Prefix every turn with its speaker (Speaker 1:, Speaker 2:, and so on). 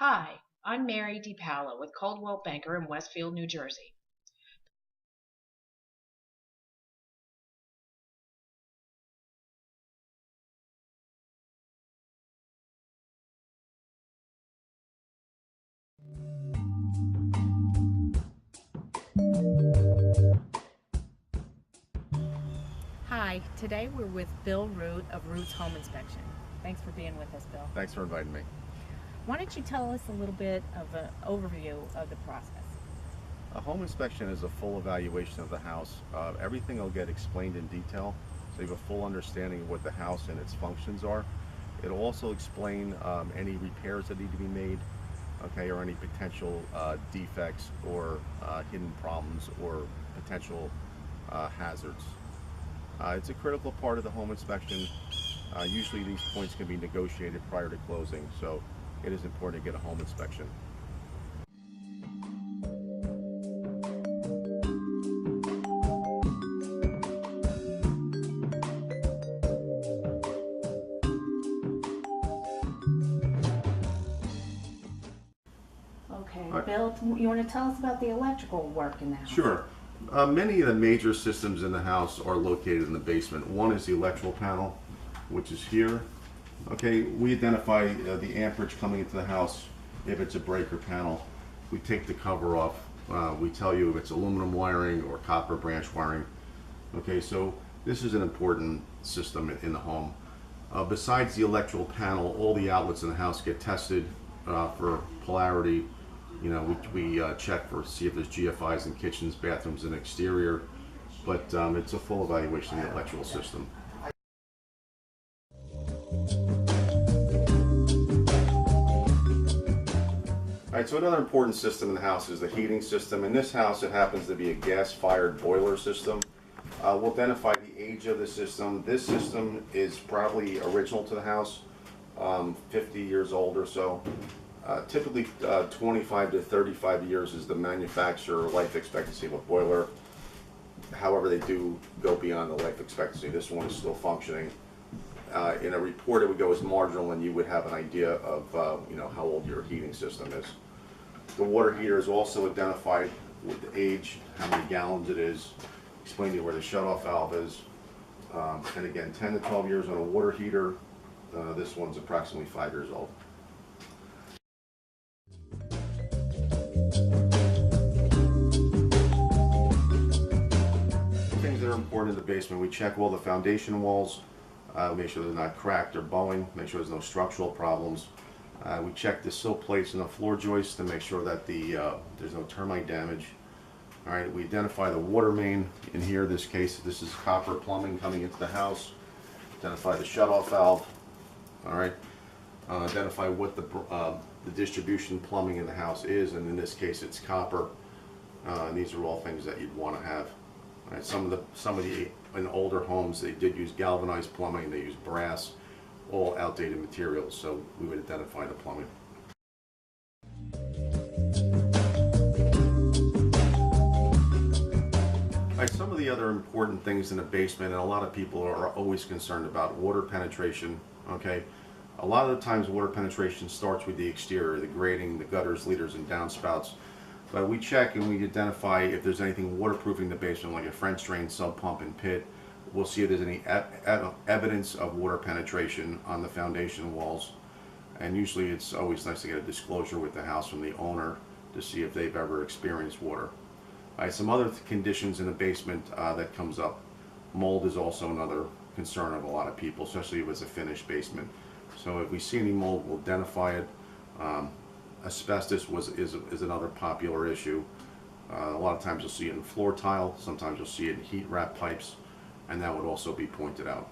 Speaker 1: Hi, I'm Mary DiPaolo with Coldwell Banker in Westfield, New Jersey.
Speaker 2: Hi, today we're with Bill Root of Root's Home Inspection. Thanks for being with us, Bill.
Speaker 3: Thanks for inviting me.
Speaker 2: Why don't you tell us a little bit of an overview of the process?
Speaker 3: A home inspection is a full evaluation of the house. Everything will get explained in detail, so you have a full understanding of what the house and its functions are. It'll also explain any repairs that need to be made, okay, or any potential defects or hidden problems or potential hazards. It's a critical part of the home inspection. Usually these points can be negotiated prior to closing, so it is important to get a home inspection.
Speaker 2: Okay,
Speaker 3: Right.
Speaker 2: Bill, you want to tell us about the electrical work in the house?
Speaker 3: Sure. Many of the major systems in the house are located in the basement. One is the electrical panel, which is here. Okay, we identify the amperage coming into the house. If it's a breaker panel, we take the cover off. We tell you if it's aluminum wiring or copper branch wiring. Okay, so this is an important system in the home. Besides the electrical panel, all the outlets in the house get tested for polarity. You know, we check for see if there's GFIs in kitchens, bathrooms, and exterior. But it's a full evaluation of the electrical system. All right, so another important system in the house is the heating system. In this house, it happens to be a gas-fired boiler system. We'll identify the age of the system. This system is probably original to the house, 50 years old or so. Typically 25 to 35 years is the manufacturer life expectancy of a boiler. However, they do go beyond the life expectancy. This one is still functioning. In a report, it would go as marginal, and you would have an idea of you know, how old your heating system is. The water heater is also identified with the age, how many gallons it is, explaining where the shutoff valve is. And again, 10 to 12 years on a water heater. This one's approximately 5 years old. Things that are important in the basement: we check all the foundation walls, make sure they're not cracked or bowing, make sure there's no structural problems. We check the sill plates and the floor joists to make sure that there's no termite damage. All right, we identify the water main. In here, this case, this is copper plumbing coming into the house. Identify the shutoff valve. All right, identify what the distribution plumbing in the house is, and in this case, it's copper. And these are all things that you'd want to have. All right, some of the in older homes, they did use galvanized plumbing. They use brass, all outdated materials. So we would identify the plumbing. Some of the other important things in the basement, and a lot of people are always concerned about water penetration. Okay, a lot of the times water penetration starts with the exterior, the grading, the gutters, leaders, and downspouts. But we check and we identify if there's anything waterproofing the basement, like a French drain, sub pump, and pit. We'll see if there's any evidence of water penetration on the foundation walls. And usually it's always nice to get a disclosure with the house from the owner to see if they've ever experienced water. Some other conditions in the basement that comes up. Mold is also another concern of a lot of people, especially if it's a finished basement. So if we see any mold, we'll identify it. Asbestos is another popular issue. A lot of times you'll see it in floor tile, sometimes you'll see it in heat wrap pipes, and that would also be pointed out.